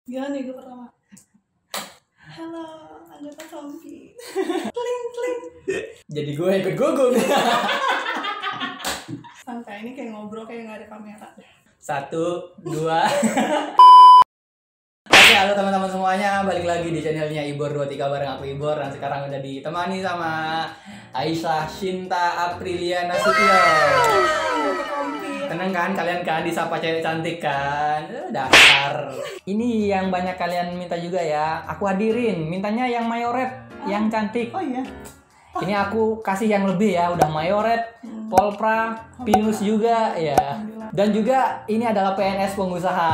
Gimana nih gue pertama? Halo, anggota Kompi. Kling kling. Jadi gue ikut gugung. Santai, ini kayak ngobrol kayak nggak ada kamera. 1, 2. Oke, halo teman-teman semuanya, balik lagi di channelnya Ibor 23 bareng aku Ibor. Dan sekarang udah ditemani sama Aisyah Shinta Aprilia Nasution. Tenang kan, kalian kan disapa cewek cantik kan? Dasar. Ini yang banyak kalian minta juga ya. Aku hadirin, mintanya yang mayoret, yang cantik. Oh iya. Ini aku kasih yang lebih ya, udah mayoret, polpra, pinus juga ya. Dan juga ini adalah PNS pengusaha.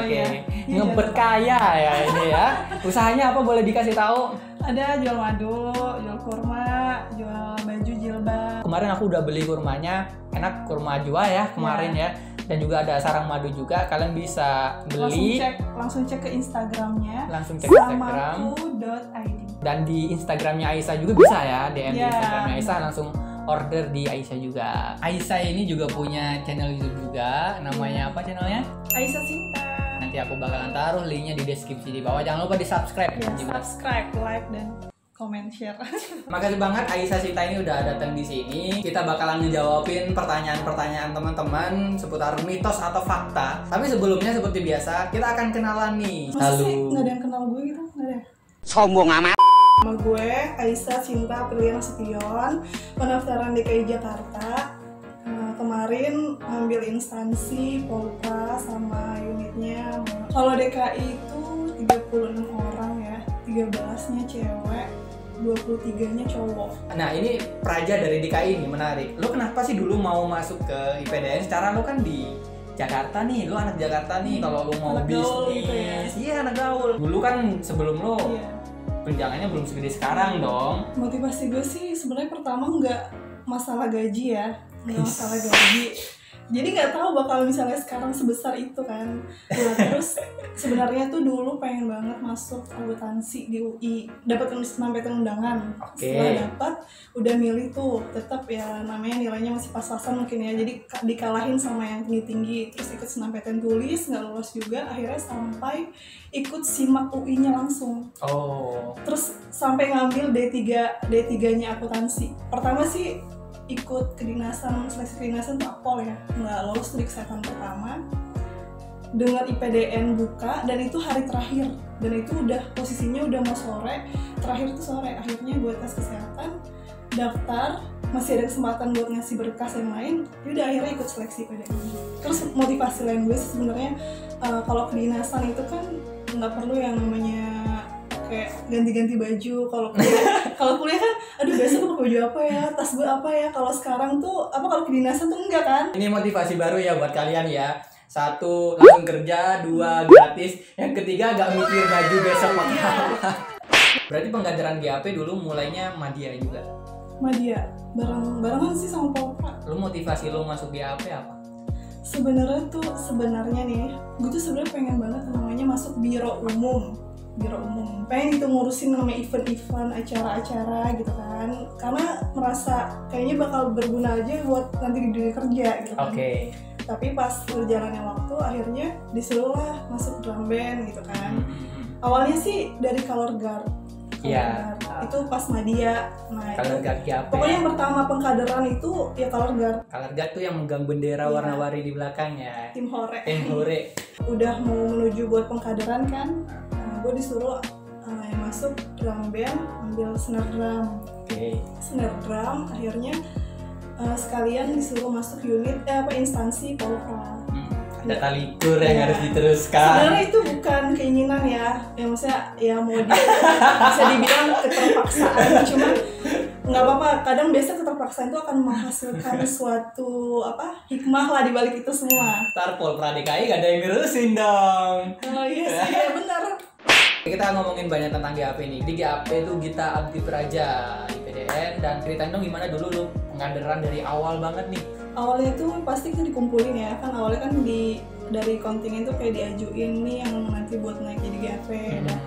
Oke. Ngebet kaya ya ini ya. Usahanya apa boleh dikasih tahu? Ada jual madu, jual kurma, jual baju jilbab. Kemarin aku udah beli kurmanya, enak kurma Jua ya kemarin ya. Dan juga ada sarang madu juga, kalian bisa beli. Langsung cek ke Instagramnya. Langsung cek ke Instagram. samaku.id. Dan di Instagramnya Aisyah juga bisa ya, DM di Instagramnya Aisyah langsung order di Aisyah juga. Aisyah ini juga punya channel YouTube juga, namanya apa channelnya? Aisyah Shinta. Nanti aku bakalan taruh linknya di deskripsi di bawah. Jangan lupa di subscribe Ya, juga. subscribe, like, dan comment, share. Makasih banget Aisyah Shinta ini udah datang di sini. Kita bakalan ngejawabin pertanyaan-pertanyaan teman-teman seputar mitos atau fakta. Tapi sebelumnya seperti biasa, kita akan kenalan nih. Masa sih nggak ada yang kenal gue gitu? Nggak ada. Sombong amat. Nama gue Aisyah Shinta Aprilia Nasution, pendaftaran DKI Jakarta. Kemarin ngambil instansi Polpa sama unitnya. Kalau DKI itu 36 orang ya, 13-nya cewek, 23-nya cowok. Nah ini Praja dari DKI ini menarik. Lo kenapa sih dulu mau masuk ke IPDN? Secara lo kan di Jakarta nih, lo anak Jakarta nih. Kalau lo mau Anak gaul bisnis, gitu ya. iya anak gaul. Dulu kan sebelum lo tunjangannya belum segede sekarang dong. Motivasi gue sih sebenarnya pertama nggak masalah gaji ya, nggak masalah gaji. Jadi nggak tahu bakal misalnya sekarang sebesar itu kan. Nah, terus sebenarnya tuh dulu pengen banget masuk akuntansi di UI, dapat snmptn undangan. Setelah dapat, udah milih tuh, tetap ya namanya nilainya masih pas-pasan mungkin ya. Jadi dikalahin sama yang tinggi-tinggi, terus ikut snmptn tulis nggak lolos juga. Akhirnya sampai ikut simak UI-nya langsung. Terus sampai ngambil D3-nya akuntansi. Pertama sih ikut kedinasan, seleksi kedinasan tuh Akpol ya, nggak lolos di kesehatan pertama. Dengar IPDN buka dan itu hari terakhir, dan itu udah posisinya udah mau sore, terakhir tuh sore. Akhirnya gue tes kesehatan, daftar, masih ada kesempatan buat ngasih berkas yang lain, yaudah akhirnya ikut seleksi IPDN. Terus motivasi lain gue sebenarnya kalau kedinasan itu kan nggak perlu yang namanya kayak ganti-ganti baju. Kalau kuliah kan, aduh besok pakai baju apa ya, tas gue apa ya. Kalau sekarang tuh kalau kedinasan tuh enggak kan. Ini motivasi baru ya buat kalian ya. 1, langsung kerja, 2, gratis. Yang ketiga gak mikir baju besok pakai apa. Berarti pengkaderan GAP dulu mulainya Madya juga. Madya, barengan sih sama Polpa. Lu motivasi lu masuk GAP apa? Sebenarnya nih, gue tuh sebenarnya pengen banget namanya masuk biro umum. Pengen itu ngurusin namanya event-event, acara-acara gitu kan, karena merasa kayaknya bakal berguna aja buat nanti di dunia kerja gitu kan. Tapi pas berjalannya waktu akhirnya disuruhlah masuk drum band gitu kan. Awalnya sih dari color guard. Itu pas Madya. Nah, color guard apa? Pokoknya yang pertama pengkaderan itu ya color guard. Color guard tuh yang megang bendera warna-warni di belakangnya. Tim hore. Udah mau menuju buat pengkaderan kan. Gue disuruh masuk drum band, ambil snare drum. Snare drum, akhirnya sekalian disuruh masuk unit instansi Polpa. Ada tali kur yang harus diteruskan. Sebenarnya itu bukan keinginan ya maksudnya ya mau bisa dibilang keterpaksaan, cuman nggak apa-apa. Kadang biasa keterpaksaan itu akan menghasilkan suatu hikmah lah dibalik itu semua. Ntar Polpra DKI gak ada yang nerusin dong. Oh iya sih, ya benar. Kita ngomongin banyak tentang GAP nih. Di GAP itu Gita Abdi Praja IPDN, dan ceritain dong gimana dulu lu pengkaderan dari awal banget nih. Awalnya tuh pasti kan dikumpulin ya, kan awalnya kan dari kontingen tuh kayak diajuin nih yang nanti buat naik jadi GAP. Dan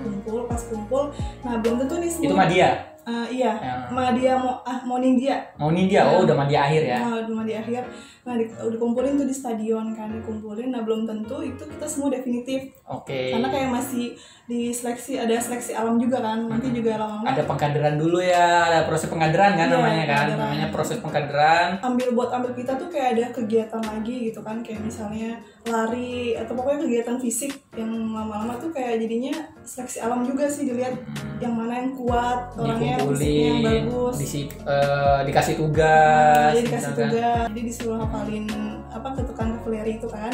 pas kumpul, nah belum tentu nih semua. Itu Madya? Iya, Ya. mau Nindya. Mau Nindya, oh udah mandi akhir ya. Nah, di akhir, dikumpulin tuh di stadion kan, dikumpulin. Nah, belum tentu itu kita semua definitif. Oke. Karena kayak masih di seleksi, ada seleksi alam juga kan. Nanti juga lama-lama Ada pengkaderan dulu ya, ada proses pengkaderan kan Iya, namanya kan, pengkaderan. namanya proses pengkaderan. ambil kita tuh kayak ada kegiatan lagi gitu kan, kayak misalnya lari atau pokoknya kegiatan fisik yang lama-lama tuh kayak jadinya seleksi alam juga sih, dilihat yang mana yang kuat orangnya, fisiknya yang bagus. Dikasih tugas. Jadi dikasih misalkan. tugas, jadi disuruh hafalin ketukan kavaleri itu kan.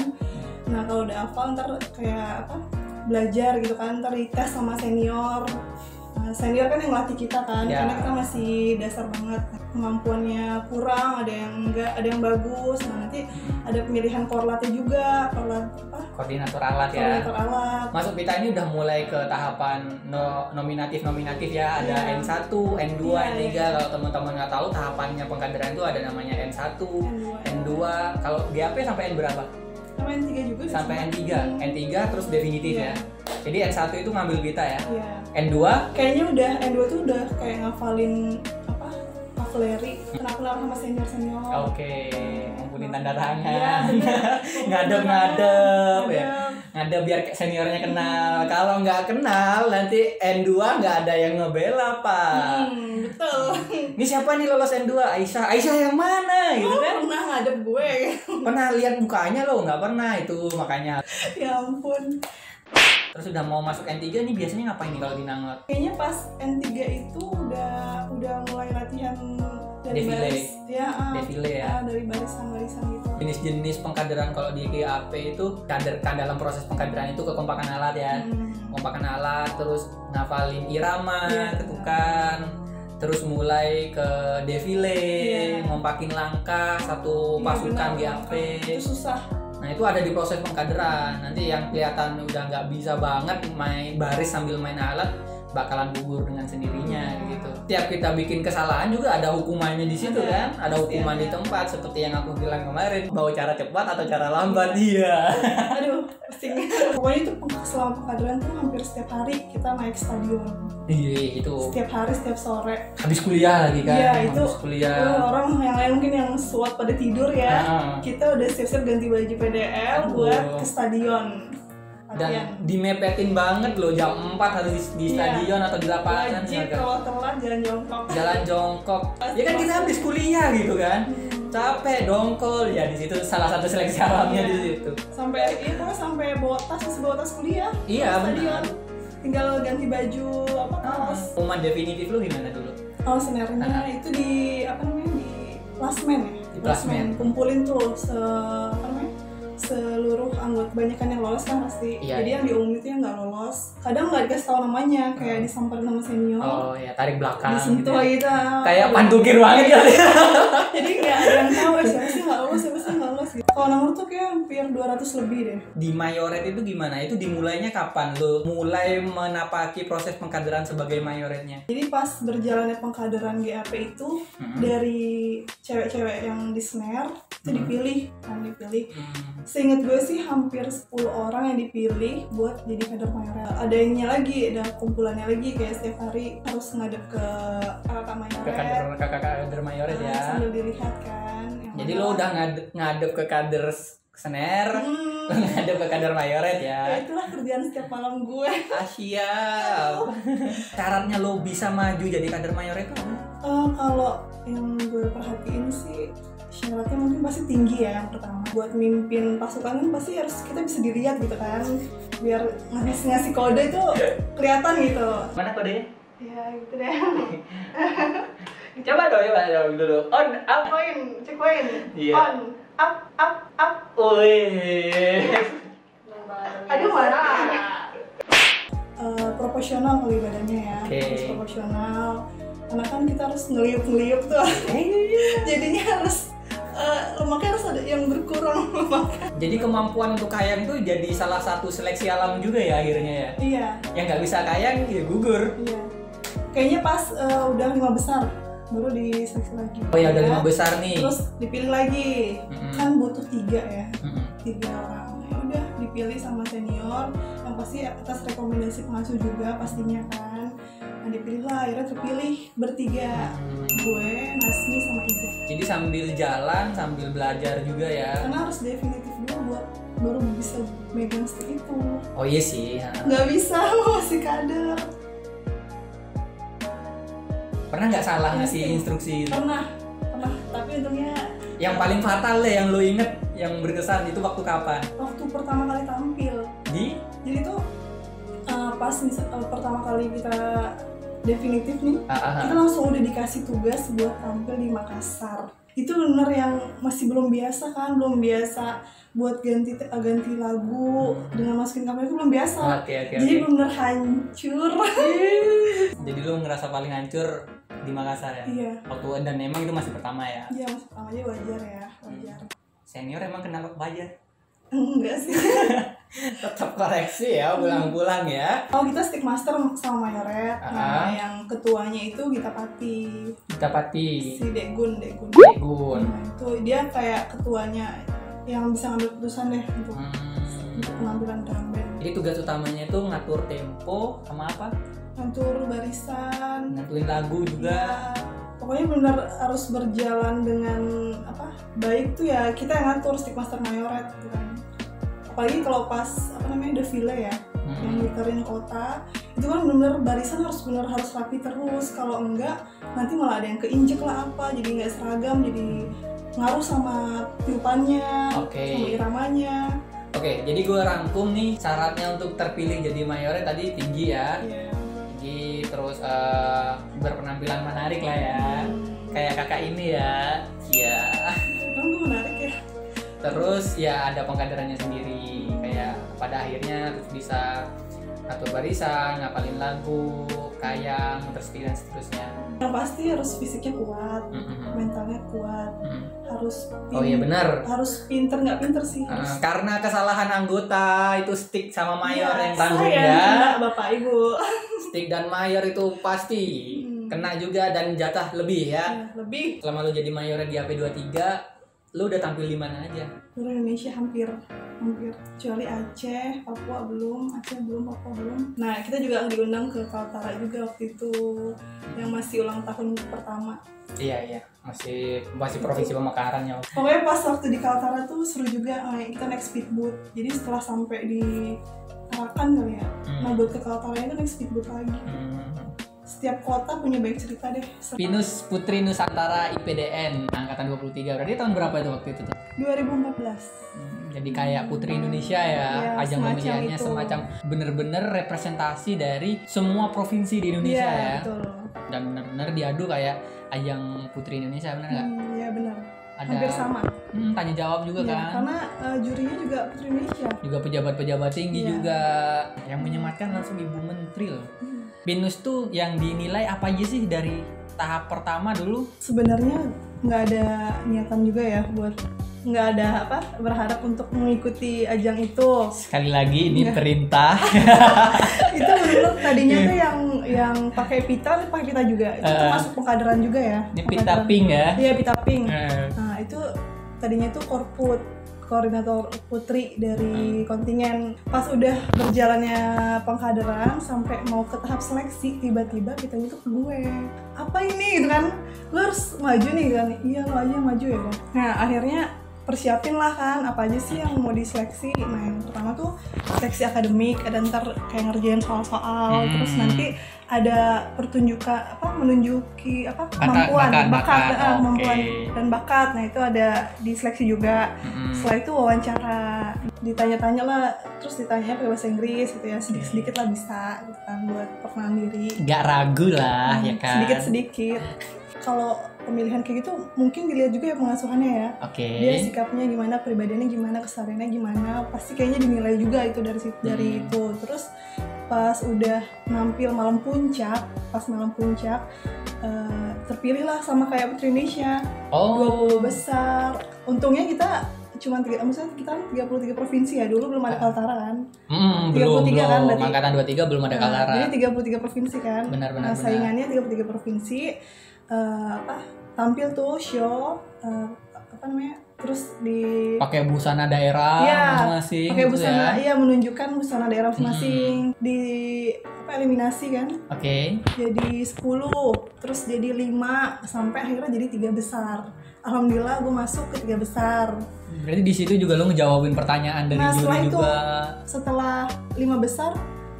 Nah kalau udah hafal ntar kayak belajar gitu kan, ntar dites sama senior. Nah, senior kan yang ngelatih kita kan, Ya. karena kita masih dasar banget, kemampuannya kurang, ada yang enggak, ada yang bagus. Nah nanti ada pemilihan korlatnya juga, Koordinator alat ya. koordinator alat. Masuk kita ini udah mulai ke tahapan nominatif ya, ada Iya. N1, N2, Iya, N3. iya. Kalau teman-teman nggak tahu tahapannya pengkaderan itu ada namanya N1, N2. Kalau GAP sampai N berapa? Sama N3 juga. Sampai N3 terus definitif Iya. ya. Jadi N1 itu ngambil kita ya. Iya. N2 Kayaknya N2 tuh udah kayak ngafalin kavaleri, kenal sama senior. oke, ngumpulin tanda tangan. Iya, bener. ngadep ya. Ngadep biar seniornya kenal. Kalau nggak kenal nanti N2 nggak ada yang ngebela, Pak. Betul. Ini siapa nih lolos N2? Aisyah yang mana gitu kan? Pernah ngadep gue. Pernah lihat mukanya lo? Nggak pernah itu makanya. Ya ampun. Terus udah mau masuk N3 nih biasanya ngapain nih kalau di Nangot? Kayaknya pas N3 itu udah mulai latihan dari Defile. baris. Ya, Defile ya. dari barisan-barisan gitu. Jenis-jenis pengkaderan kalau di GAP itu kan dalam proses pengkaderan itu kekompakan alat ya. Kompakan alat, terus ngafalin irama, Iya, ketukan, terus mulai ke defile, Iya. ngompakin langkah satu Iya, pasukan benar. GAP. Itu susah. Nah itu ada di proses pengkaderan. Nanti yang kelihatan udah nggak bisa banget main baris sambil main alat bakalan gugur dengan sendirinya gitu. Tiap kita bikin kesalahan juga ada hukumannya di situ kan. Ada hukuman di tempat seperti yang aku bilang kemarin. Bawa cara cepat atau cara lambat. Iya. Aduh, pusing. Pokoknya itu selama pengkaderan tuh hampir setiap hari kita naik stadion. Iya itu. Setiap hari, setiap sore. Habis kuliah lagi kan. Iya, itu Habis kuliah. orang yang lain mungkin yang SWAT pada tidur ya. Kita udah siap-siap ganti baju PDL buat ke stadion. Dan dimepetin banget loh, jam 4 harus di stadion atau di lapangan. Wajib kalau telat jalan jongkok. Ya kan kita habis kuliah gitu kan. Capek dongkol ya, di situ salah satu seleksi alamnya di situ. Sampai bawa tas kuliah. Iya, stadion. benar. Tinggal ganti baju kaos. Pengumuman definitif lu gimana dulu? Oh, sebenarnya itu di plasmen ya. Di plasmen. Kumpulin tuh seluruh anggota, banyakan yang lolos kan pasti. Iya, Jadi yang diumumin itu yang nggak lolos, kadang nggak dikasih tahu namanya, kayak disamperin sama senior. Oh ya, tarik belakang Disentuh gitu. gitu. Kayak pantukir banget kali. Jadi nggak ada yang tahu siapa sih nggak lolos gitu. Kalau nomor tuh kayak hampir 200 lebih deh. Di mayoret itu gimana? Itu dimulainya kapan lu mulai menapaki proses pengkaderan sebagai mayoretnya? Jadi pas berjalannya pengkaderan GAP itu dari cewek-cewek yang di snare itu dipilih. Seingat gue sih hampir 10 orang yang dipilih buat jadi kader mayoret. Adanya lagi, ada kumpulannya lagi, kayak setiap hari harus ngadep ke kakak mayoret. Kakak kader mayoret ya. Sambil dilihat kan. Jadi lo udah ngadep ke kader snare, lo ngadep ke kader mayoret ya. Ya itulah kerjaan setiap malam gue. Siap. Syaratnya lo bisa maju jadi kader mayoret itu apa? Kalau yang gue perhatiin sih syaratnya mungkin pasti tinggi ya. Yang pertama buat mimpin pasukan kan pasti harus kita bisa dilihat gitu kan, biar ngasih kode itu kelihatan gitu. Mana kodenya? Ya gitu deh. Coba dulu. On, up. Cek poin. Iya. On, up. Wih. Aduh mana? Proporsional kali badannya ya. Oke. Harus proporsional. Karena kan kita harus ngeliup tuh. Jadinya harus lemaknya harus ada yang berkurang lemaknya. Jadi kemampuan untuk kayang itu jadi salah satu seleksi alam juga ya akhirnya ya. Iya. Yang nggak bisa kayang ya gugur. Iya. Kayaknya pas udah 5 besar baru diseleksi lagi. Oh ya udah 5 besar nih. Terus dipilih lagi. Kan butuh 3 ya. 3 orang. Ya udah dipilih sama senior yang pasti atas rekomendasi pengasuh juga pastinya kan. Nah dipilih lah, akhirnya terpilih bertiga, gue, Nasmi sama Iza. Jadi sambil jalan, sambil belajar juga ya. Karena harus definitif dulu buat baru bisa megang stick itu. Oh iya sih. Nggak bisa, masih kader. Pernah nggak salah ngasih instruksi itu? Pernah, tapi untungnya Yang paling fatal deh yang lo inget, yang berkesan itu waktu kapan? waktu pertama kali tampil. Jadi tuh pas pertama kali kita definitif nih, kita langsung udah dikasih tugas buat tampil di Makassar. Itu bener yang masih belum biasa kan, belum biasa buat ganti lagu dengan masukin kamera itu belum biasa. Jadi bener hancur. Jadi lo ngerasa paling hancur di Makassar ya? Iya. Waktu dan memang itu masih pertama ya? Iya masih pertama aja, wajar ya, wajar. Senior emang kenapa wajar? Enggak sih. Tetap koreksi ya, pulang-pulang ya. Kalau kita stick master sama Mayoret, nah yang ketuanya itu Gita Pati. Si Degun. Nah, itu dia kayak ketuanya yang bisa ngambil keputusan deh untuk pengambilan drum band. Jadi tugas utamanya itu ngatur tempo sama apa? Ngatur barisan, nentuin lagu juga. Ya, pokoknya benar harus berjalan dengan baik tuh ya, kita yang ngatur stick master Mayoret gitu kan. Apalagi kalau pas defile ya, yang muterin kota, itu kan benar barisan harus rapi terus. Kalau enggak nanti malah ada yang keinjek lah jadi nggak seragam, jadi ngaruh sama tiupannya, sama iramanya. Jadi gue rangkum nih syaratnya untuk terpilih jadi Mayoret tadi tinggi ya. Tinggi, terus berpenampilan menarik lah ya. Kayak kakak ini ya. Iya. Emang gue menarik ya. Terus ya ada pengkaderannya sendiri, kayak pada akhirnya terus bisa atur barisan, ngapalin lagu, kayang, terus dan seterusnya. Yang pasti harus fisiknya kuat, mentalnya kuat, harus benar. Harus pinter, nggak pinter sih. Karena kesalahan anggota itu stick sama mayor yang tanggung ya. Kena Bapak Ibu. Stick dan mayor itu pasti kena juga dan jatah lebih ya. Lebih. Selama lu jadi mayornya di AP23, lu udah tampil di mana aja? Seluruh Indonesia hampir. Kecuali Aceh, Papua belum. Nah, kita juga diundang ke Kaltara juga waktu itu, yang masih ulang tahun pertama. Iya, masih provinsi Pemekaran ya. Pokoknya pas waktu di Kaltara tuh seru juga, kita naik speedboat. Jadi setelah sampai di Tarakan kali ya, nah buat ke Kaltara itu naik speedboat lagi. Setiap kota punya banyak cerita deh. Pinus Putri Nusantara IPDN angkatan 23. Berarti tahun berapa itu waktu itu tuh? 2014. Jadi kayak Putri Indonesia ya, ajang pemilihannya semacam bener-bener representasi dari semua provinsi di Indonesia ya. Betul. Dan bener-bener diadu kayak ajang Putri Indonesia, bener nggak? Iya benar. Ada hampir sama. Tanya jawab juga kan? Karena jurinya juga Putri Indonesia. Juga pejabat-pejabat tinggi juga. Yang menyematkan langsung Ibu Menteri loh. Pinus tuh yang dinilai apa aja sih dari tahap pertama dulu? Sebenarnya nggak ada niatan juga ya buat berharap untuk mengikuti ajang itu. Sekali lagi ini perintah. Itu menurut tadinya tuh yang pakai pita juga. Itu termasuk pengkaderan juga ya. Ini pita pink ya? Iya pita pink. Nah itu tadinya tuh korput, koordinator putri dari kontingen. Pas udah berjalannya pengkaderan sampai mau ke tahap seleksi, tiba-tiba kita itu ke gue, apa ini gitu kan, lo harus maju nih kan. Iya lo aja maju ya kan. Nah akhirnya persiapin lah kan apa aja sih yang mau diseleksi. Nah yang pertama tuh seleksi akademik, ada ntar kayak ngerjain soal-soal, terus nanti ada pertunjukan menunjuki kemampuan bakat dan bakat. Nah itu ada diseleksi juga. Setelah itu wawancara, ditanya-tanya lah, terus ditanya pakai bahasa Inggris gitu ya, sedikit-sedikit lah bisa gitu kan, buat perkenalan diri. Gak ragu lah ya kan. Sedikit-sedikit. Kalau pemilihan kayak gitu mungkin dilihat juga ya pengasuhannya ya. Dia sikapnya gimana, pribadiannya gimana, kesehariannya gimana, pasti kayaknya dinilai juga itu dari itu. Terus pas udah nampil malam puncak, terpilih lah sama kayak Putri Indonesia. 20 besar. Untungnya kita cuma 33 provinsi ya, dulu belum ada Kaltara kan. Belum kan, angkatan 23 belum ada Kaltara. Jadi 33 provinsi kan. Benar. Saingannya 33 provinsi. Tampil tuh show terus di pakai busana daerah Iya, masing-masing pakai gitu busana, ya. iya menunjukkan busana daerah masing-masing. Di eliminasi kan. Oke. Jadi 10, terus jadi 5 sampai akhirnya jadi 3 besar. Alhamdulillah gue masuk ke 3 besar. Berarti di situ juga lo ngejawabin pertanyaan dari Nah, juri setelah itu, juga. Setelah 5 besar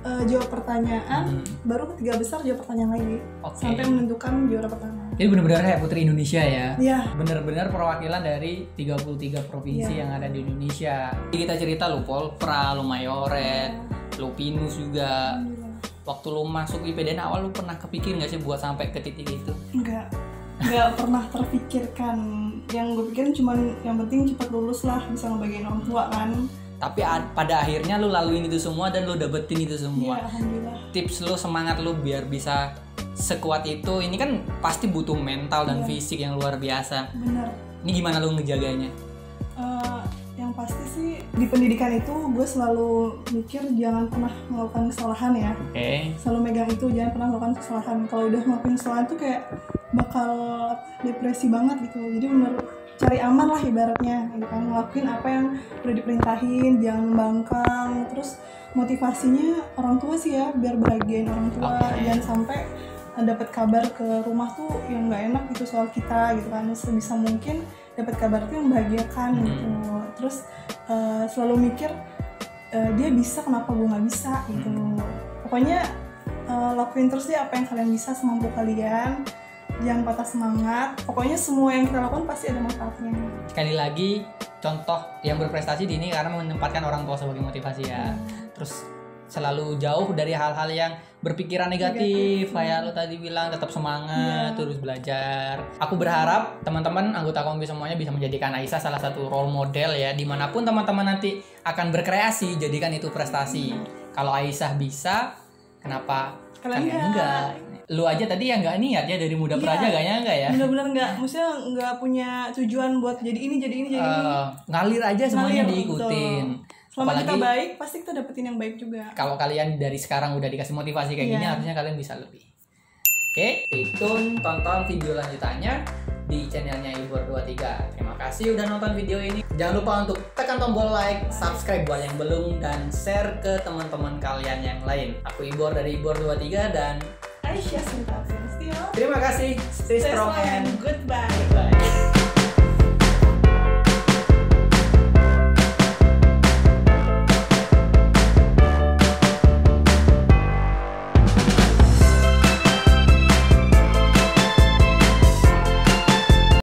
jawab pertanyaan, baru ke 3 besar jawab pertanyaan lagi. Oke. Sampai menentukan juara pertama. Jadi benar-benar kayak Putri Indonesia ya. Iya. Benar-benar perwakilan dari 33 provinsi yang ada di Indonesia. Kita cerita lu Polpra, lu Mayoret, lu Pinus juga. Waktu lu masuk IPDN awal lu pernah kepikir nggak sih buat sampai ke titik itu? Nggak pernah terpikirkan. Yang gue pikirin cuman yang penting cepat lulus lah, bisa ngebagiin orang tua kan. Tapi pada akhirnya lu laluin itu semua dan lu dapetin itu semua. Iya, alhamdulillah. Tips lu, semangat lu biar bisa sekuat itu, ini kan pasti butuh mental dan fisik yang luar biasa. Bener. Ini gimana lu ngejaganya? Yang pasti sih di pendidikan itu gue selalu mikir jangan pernah melakukan kesalahan ya. Selalu megang itu, jangan pernah melakukan kesalahan. Kalau udah melakukan kesalahan tuh kayak bakal depresi banget gitu. Jadi bener cari aman lah ibaratnya gitu kan, ngelakuin apa yang udah diperintahin, jangan membangkang. Terus motivasinya orang tua sih ya, biar bahagiain orang tua. Jangan sampai dapat kabar ke rumah tuh yang nggak enak gitu soal kita gitu kan. Sebisa mungkin dapat kabar tuh yang membahagiakan gitu. Terus selalu mikir dia bisa, kenapa gue nggak bisa gitu. Pokoknya lakuin terus deh apa yang kalian bisa semampu kalian. Jangan patah semangat. Pokoknya semua yang kita lakukan pasti ada manfaatnya. Sekali lagi, contoh yang berprestasi di ini karena menempatkan orang tua sebagai motivasi ya. Terus selalu jauh dari hal-hal yang berpikiran negatif. Kayak lo tadi bilang, tetap semangat, terus belajar. Aku berharap teman-teman anggota kompi semuanya bisa menjadikan Aisyah salah satu role model ya. Dimanapun teman-teman nanti akan berkreasi, jadikan itu prestasi. Kalau Aisyah bisa, kenapa kalian enggak? Lu aja tadi yang nggak niat ya dari muda praja kayaknya enggak ya? Bener-bener nggak, maksudnya nggak punya tujuan buat jadi ini. Ngalir aja semuanya diikutin. Selama kita baik, pasti kita dapetin yang baik juga. Kalau kalian dari sekarang udah dikasih motivasi kayak gini, harusnya kalian bisa lebih. Oke, stay tune, tonton video lanjutannya di channelnya Ibor23. Terima kasih udah nonton video ini. Jangan lupa untuk tekan tombol like, subscribe buat yang belum, dan share ke teman-teman kalian yang lain. Aku Ibor dari Ibor23 dan Aisyah Sinta April. Terima kasih. Stay strong and goodbye. goodbye.